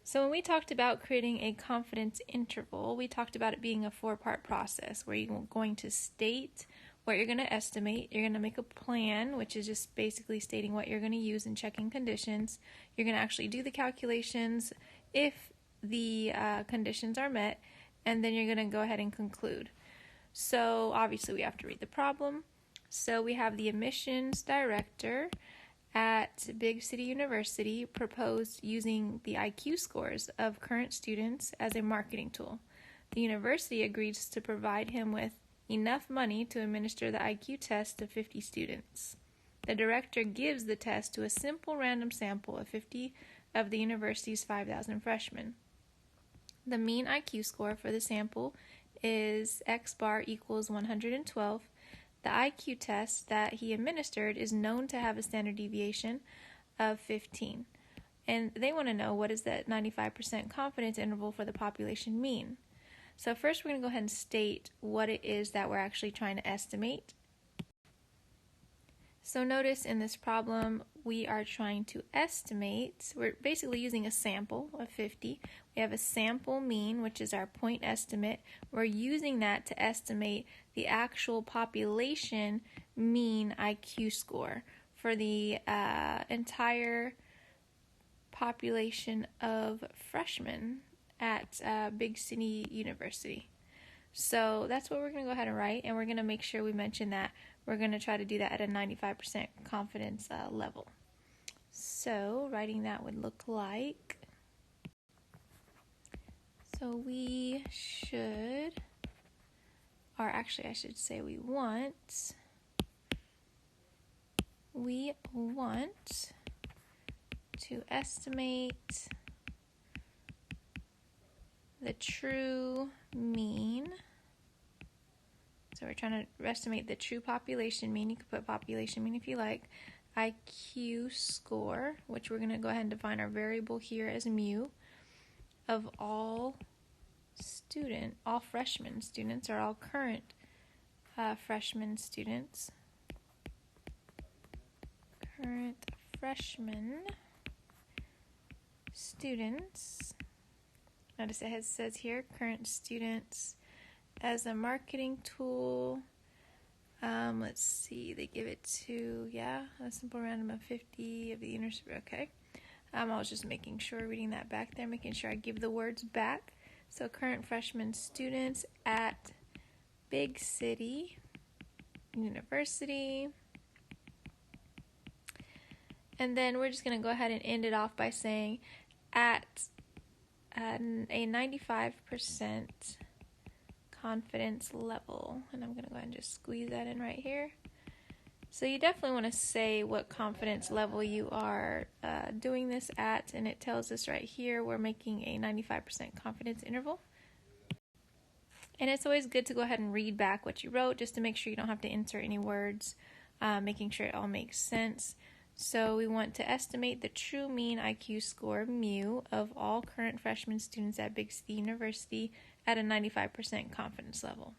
So when we talked about creating a confidence interval, we talked about it being a four-part process where you're going to state what you're going to estimate, you're going to make a plan, which is just basically stating what you're going to use and checking conditions. You're going to actually do the calculations if the conditions are met, and then you're going to go ahead and conclude. So obviously we have to read the problem. So we have the admissions director at Big City University proposed using the IQ scores of current students as a marketing tool. The university agrees to provide him with enough money to administer the IQ test to 50 students. The director gives the test to a simple random sample of 50 of the university's 5,000 freshmen. The mean IQ score for the sample is X bar equals 112. The IQ test that he administered is known to have a standard deviation of 15. And they want to know, what is that 95% confidence interval for the population mean? So first we're going to go ahead and state what it is that we're actually trying to estimate. So notice in this problem, we are trying to estimate, we're basically using a sample of 50. We have a sample mean, which is our point estimate. We're using that to estimate the actual population mean IQ score for the entire population of freshmen at Big City University. So that's what we're going to go ahead and write, and we're going to make sure we mention that we're going to try to do that at a 95% confidence level. So writing that would look like, so we should, or actually I should say we want to estimate the true mean. So we're trying to estimate the true population mean. You could put population mean if you like. IQ score, which we're going to go ahead and define our variable here as mu, of all freshman students, or all current freshman students. Current freshman students. Notice it says here, current students as a marketing tool. Let's see, they give it to, a simple random of 50 of the university. Okay. I was just making sure, reading that back there, making sure I give the words back. So current freshman students at Big City University. And then we're just going to go ahead and end it off by saying at a 95% confidence level. And I'm going to go ahead and just squeeze that in right here. So you definitely want to say what confidence level you are doing this at, and it tells us right here we're making a 95% confidence interval. And it's always good to go ahead and read back what you wrote just to make sure you don't have to insert any words, making sure it all makes sense. So we want to estimate the true mean IQ score, mu, of all current freshman students at Big City University at a 95% confidence level.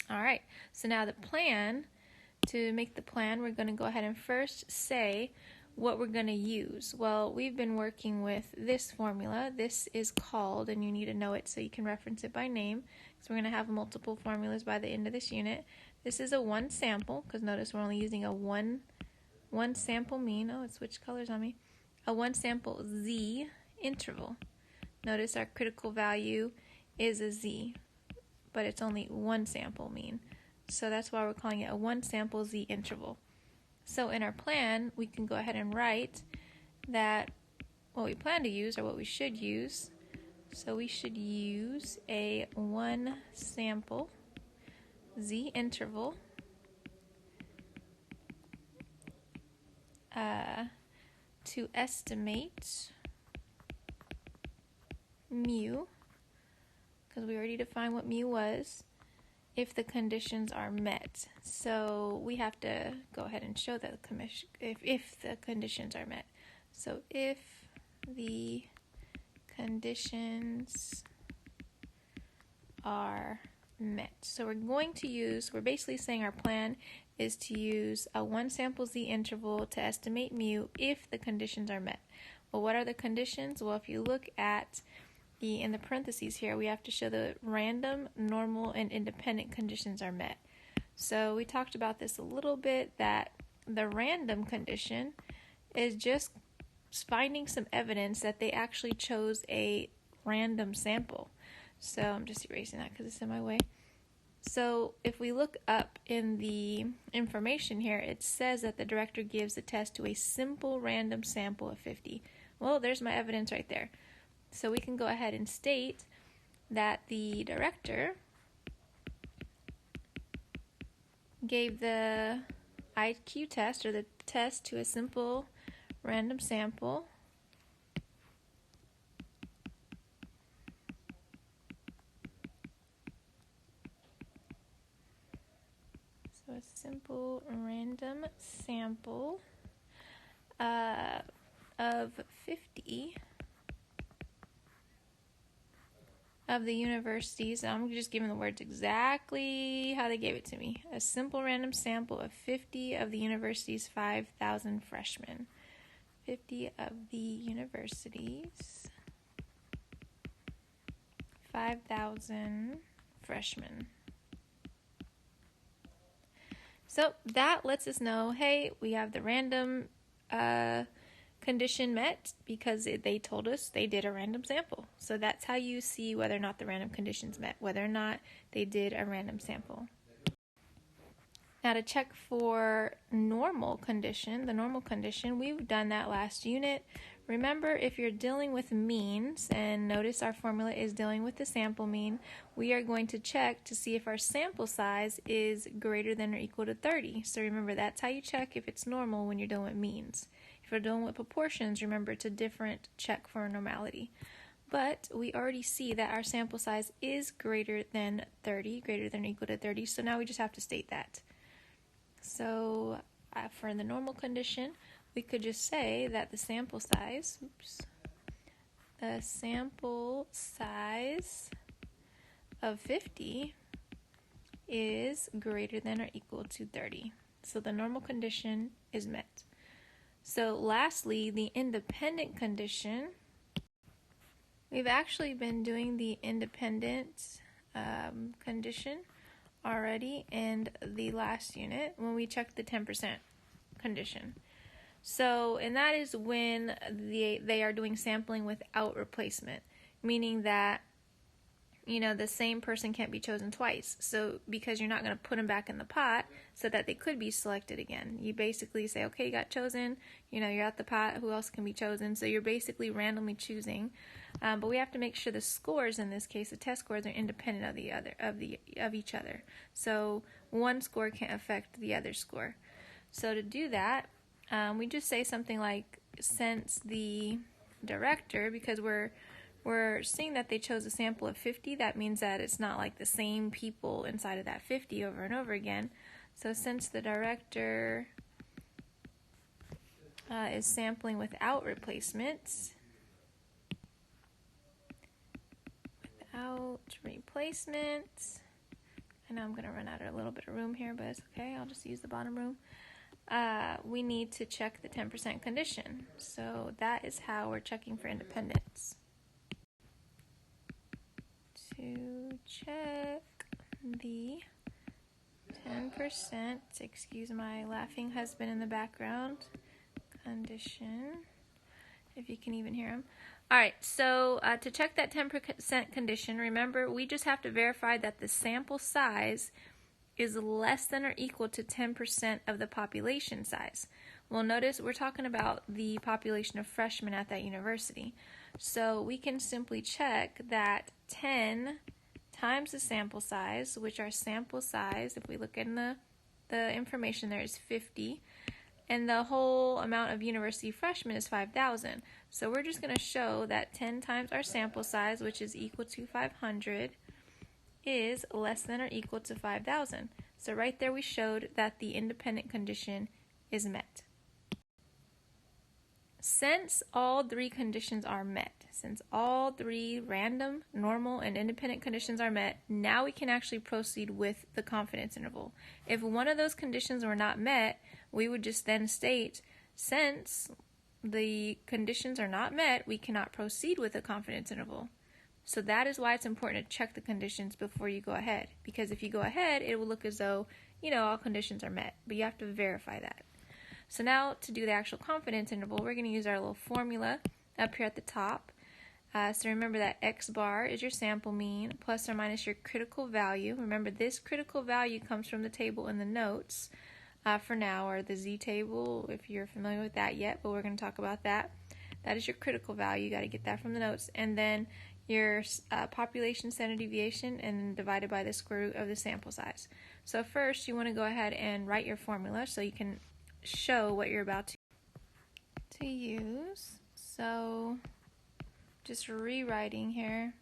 All right, so now the plan. To make the plan, we're going to go ahead and first say what we're going to use. Well, we've been working with this formula. This is called, and you need to know it so you can reference it by name, because we're going to have multiple formulas by the end of this unit. This is a one sample, because notice we're only using a one sample mean. Oh, it switched colors on me. A one sample z interval. Notice our critical value is a z, but it's only one sample mean. So that's why we're calling it a one sample z interval. So in our plan, we can go ahead and write that what we plan to use, or what we should use. So we should use a one sample z interval to estimate mu, because we already defined what mu was, if the conditions are met. So we have to go ahead and show that if the conditions are met. So if the conditions are met. So we're basically saying our plan is to use a one sample z interval to estimate mu if the conditions are met. Well, what are the conditions? Well, if you look at in the parentheses here, we have to show the random, normal, and independent conditions are met. So we talked about this a little bit, that the random condition is just finding some evidence that they actually chose a random sample. So I'm just erasing that because it's in my way. So if we look up in the information here, it says that the director gives the test to a simple random sample of 50. Well, there's my evidence right there. So we can go ahead and state that the director gave the IQ test, or the test, to a simple random sample so a simple random sample of 50 of the universities. I'm just giving the words exactly how they gave it to me. A simple random sample of 50 of the university's 5,000 freshmen. 50 of the universities, 5,000 freshmen. So that lets us know, hey, we have the random condition met because they told us they did a random sample. So that's how you see whether or not the random conditions met, whether or not they did a random sample. Now to check for normal condition, the normal condition, we've done that last unit. Remember, if you're dealing with means, and notice our formula is dealing with the sample mean, we are going to check to see if our sample size is greater than or equal to 30. So remember, that's how you check if it's normal when you're dealing with means. If you're dealing with proportions, remember, it's a different check for normality. But we already see that our sample size is greater than 30, greater than or equal to 30, so now we just have to state that. So for the normal condition, we could just say that the sample size, of 50 is greater than or equal to 30. So the normal condition is met. So lastly, the independent condition. We've actually been doing the independent condition already in the last unit when we checked the 10% condition. So, and that is when they are doing sampling without replacement, meaning that, the same person can't be chosen twice. So, because you're not going to put them back in the pot so that they could be selected again. You basically say, okay, you got chosen, you're at the pot, who else can be chosen? So you're basically randomly choosing. But we have to make sure the scores, in this case, the test scores, are independent of each other. So one score can't affect the other score. So to do that, we just say something like, since the director, because we're seeing that they chose a sample of 50, that means that it's not like the same people inside of that 50 over and over again. So since the director is sampling without replacements, I know I'm going to run out of a little bit of room here, but it's okay. I'll just use the bottom room. We need to check the 10% condition. So that is how we're checking for independence. To check the 10%, excuse my laughing husband in the background, condition, if you can even hear him. Alright, so to check that 10% condition, remember, we just have to verify that the sample size is less than or equal to 10% of the population size. Well, notice we're talking about the population of freshmen at that university. So we can simply check that 10 times the sample size, which our sample size, if we look in the information there, is 50, and the whole amount of university freshmen is 5,000. So we're just going to show that 10 times our sample size, which is equal to 500, is less than or equal to 5,000. So right there we showed that the independent condition is met. Since all three conditions are met, since all three random, normal, and independent conditions are met, now we can actually proceed with the confidence interval. If one of those conditions were not met, we would just then state, since the conditions are not met, we cannot proceed with a confidence interval. So that is why it's important to check the conditions before you go ahead. Because if you go ahead, it will look as though, all conditions are met. But you have to verify that. So now to do the actual confidence interval, we're going to use our little formula up here at the top. So remember that x bar is your sample mean plus or minus your critical value. Remember, this critical value comes from the table in the notes for now, or the Z table if you're familiar with that yet, but we're going to talk about that. That is your critical value. You got to get that from the notes. And then your population standard deviation and divided by the square root of the sample size. So first you want to go ahead and write your formula so you can show what you're about to use. So just rewriting here.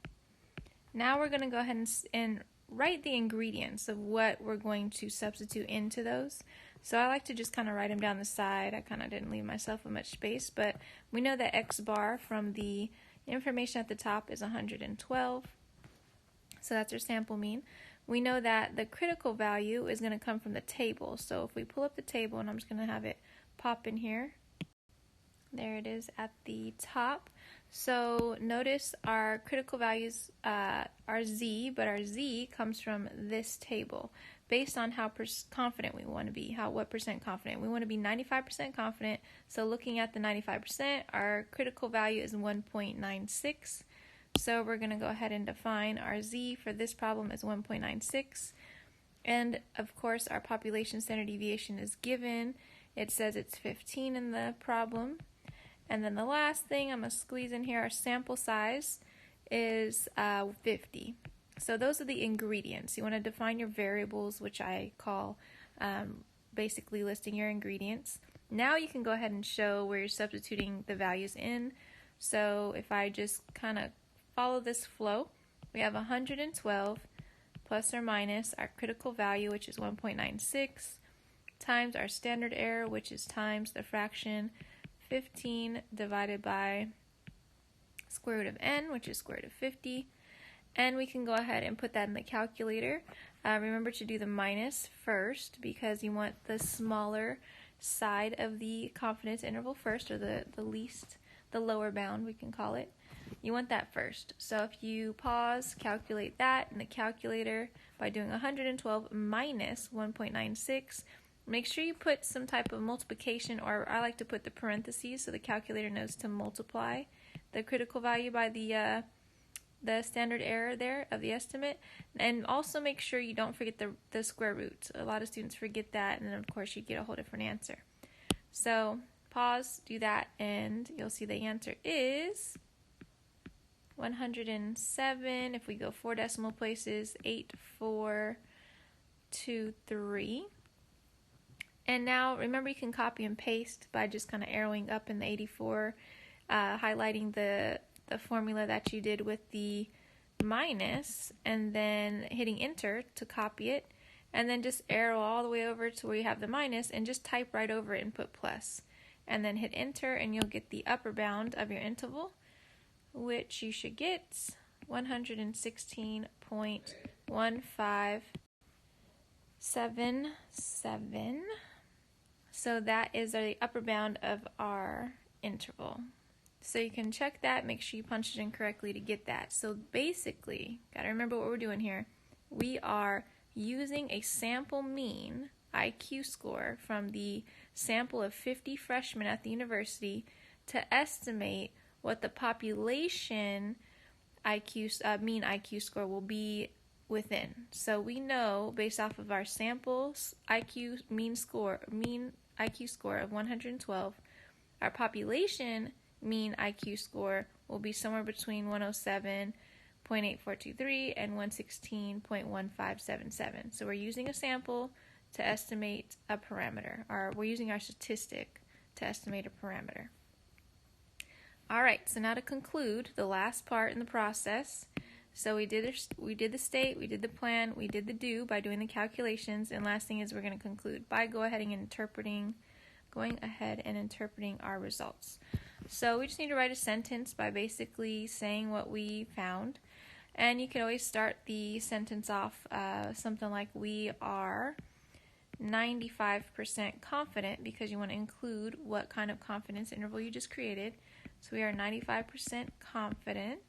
Now we're going to go ahead and write the ingredients of what we're going to substitute into those. So I like to just kind of write them down the side. I kind of didn't leave myself with much space, but we know that x bar from the information at the top is 112. So that's our sample mean. We know that the critical value is going to come from the table. So if we pull up the table, and I'm just going to have it pop in here. There it is at the top. So notice our critical values are Z, but our Z comes from this table based on how confident we want to be, what percent confident. We want to be 95% confident. So looking at the 95%, our critical value is 1.96. So we're going to go ahead and define our Z for this problem as 1.96. And of course, our population standard deviation is given. It says it's 15 in the problem. And then the last thing I'm going to squeeze in here, our sample size is 50. So those are the ingredients. You want to define your variables, which I call basically listing your ingredients. Now you can go ahead and show where you're substituting the values in. So if I just kind of follow this flow, we have 112 plus or minus our critical value, which is 1.96, times our standard error, which is times the fraction 15 divided by square root of n, which is square root of 50. And we can go ahead and put that in the calculator. Remember to do the minus first because you want the smaller side of the confidence interval first, or the lower bound, we can call it. You want that first. So if you pause, calculate that in the calculator by doing 112 minus 1.96. Make sure you put some type of multiplication, or I like to put the parentheses so the calculator knows to multiply the critical value by the standard error there of the estimate. And also make sure you don't forget the square root. A lot of students forget that, and then of course you get a whole different answer. So pause, do that, and you'll see the answer is 107. If we go 4 decimal places, 8423. And now remember, you can copy and paste by just kind of arrowing up in the 84, highlighting the formula that you did with the minus, and then hitting enter to copy it, and then just arrow all the way over to where you have the minus and just type right over it and put plus, and then hit enter, and you'll get the upper bound of your interval, which you should get 116.1577. So that is the upper bound of our interval. So you can check that, make sure you punch it in correctly to get that. So basically, got to remember what we're doing here. We are using a sample mean IQ score from the sample of 50 freshmen at the university to estimate what the population mean IQ score will be within. So we know based off of our samples mean IQ score of 112, our population mean IQ score will be somewhere between 107.8423 and 116.1577. So we're using a sample to estimate a parameter, or we're using our statistic to estimate a parameter. All right, so now to conclude the last part in the process. So we did the state, we did the plan, we did the do by doing the calculations, and last thing is we're going to conclude by going ahead and interpreting our results. So we just need to write a sentence by basically saying what we found, and you can always start the sentence off something like, we are 95% confident because you want to include what kind of confidence interval you just created. So we are 95% confident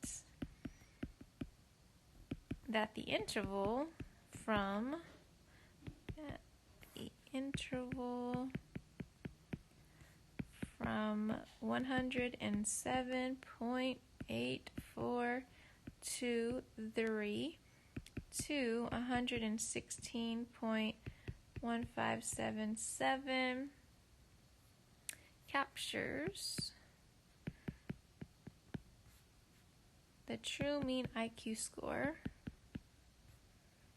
that the interval from 107.8423 to 116.1577 captures the true mean IQ score.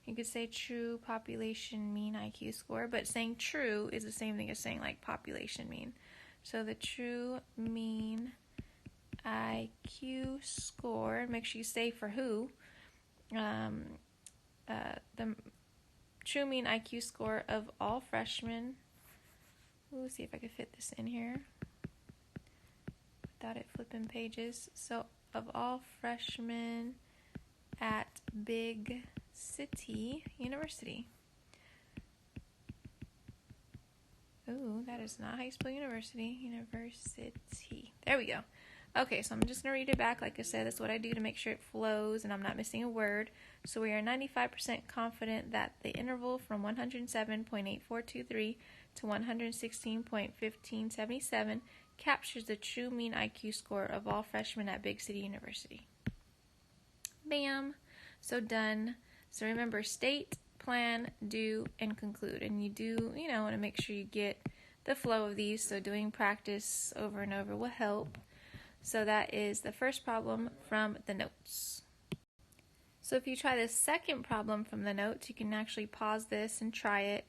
You could say true population mean IQ score, but saying true is the same thing as saying like population mean. So the true mean IQ score, make sure you say for who, the true mean IQ score of all freshmen. Let's see if I can fit this in here without it flipping pages. So of all freshmen at Big City University. Ooh, that is not how you spell university. University. There we go. Okay, so I'm just going to read it back. Like I said, that's what I do to make sure it flows and I'm not missing a word. So we are 95% confident that the interval from 107.8423 to 116.1577 captures the true mean IQ score of all freshmen at Big City University. Bam! So done. So remember, state, plan, do, and conclude. And you do, want to make sure you get the flow of these. So doing practice over and over will help. So that is the first problem from the notes. So if you try the second problem from the notes, you can actually pause this and try it.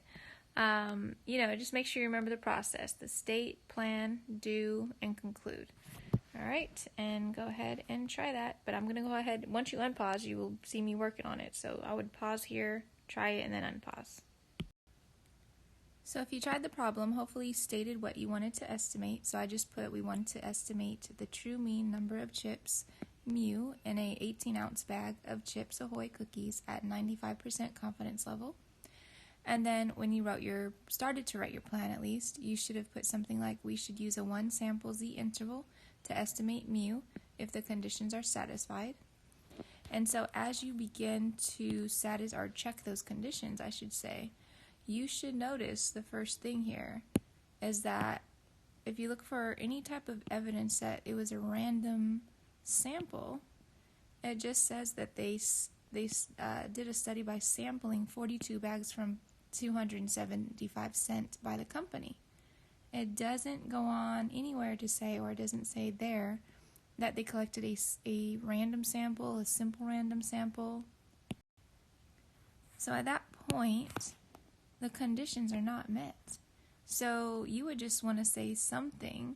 Just make sure you remember the process. The state, plan, do, and conclude. All right, and go ahead and try that. But I'm going to go ahead, once you unpause, you will see me working on it. So I would pause here, try it, and then unpause. So if you tried the problem, hopefully you stated what you wanted to estimate. So I just put we want to estimate the true mean number of chips, mu, in a 18-ounce bag of Chips Ahoy cookies at 95% confidence level. And then when you started to write your plan at least, you should have put something like we should use a 1 sample z interval to estimate mu if the conditions are satisfied. And so as you begin to check those conditions, I should say, you should notice the first thing here is that if you look for any type of evidence that it was a random sample, it just says that they did a study by sampling 42 bags from 275 cents by the company. It doesn't go on anywhere to say, or it doesn't say there, that they collected a random sample, a simple random sample. So at that point, the conditions are not met. So you would just want to say something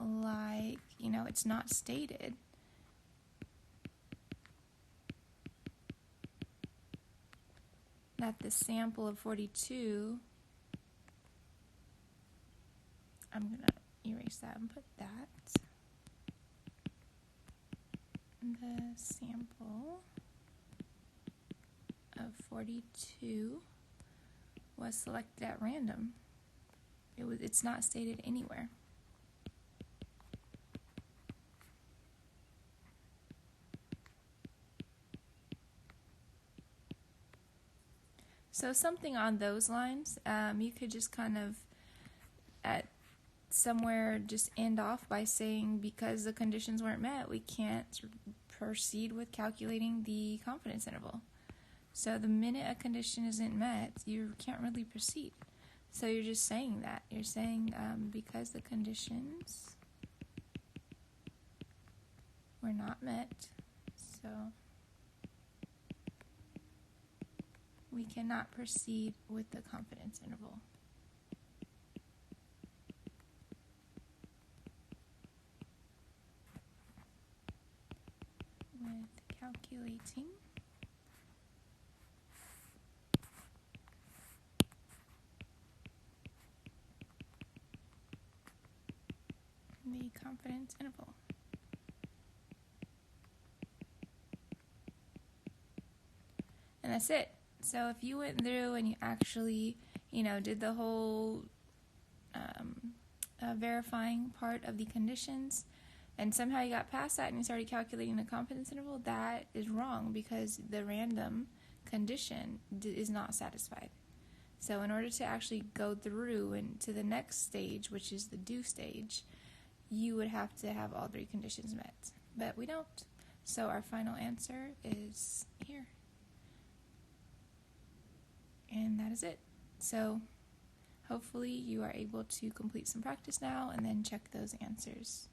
like, it's not stated. That the sample of 42, I'm going to erase that and put that. The sample of 42 was selected at random. It's not stated anywhere. So something on those lines, you could just kind of at somewhere just end off by saying because the conditions weren't met, we can't proceed with calculating the confidence interval. So the minute a condition isn't met, you can't really proceed. So you're just saying that. You're saying because the conditions were not met, so we cannot proceed with the confidence interval. With calculating the confidence interval. And that's it. So if you went through and you actually, did the whole verifying part of the conditions, and somehow you got past that and you started calculating the confidence interval, that is wrong because the random condition is not satisfied. So in order to actually go through and to the next stage, which is the do stage, you would have to have all three conditions met. But we don't. So our final answer is here. And that is it. So hopefully you are able to complete some practice now and then check those answers.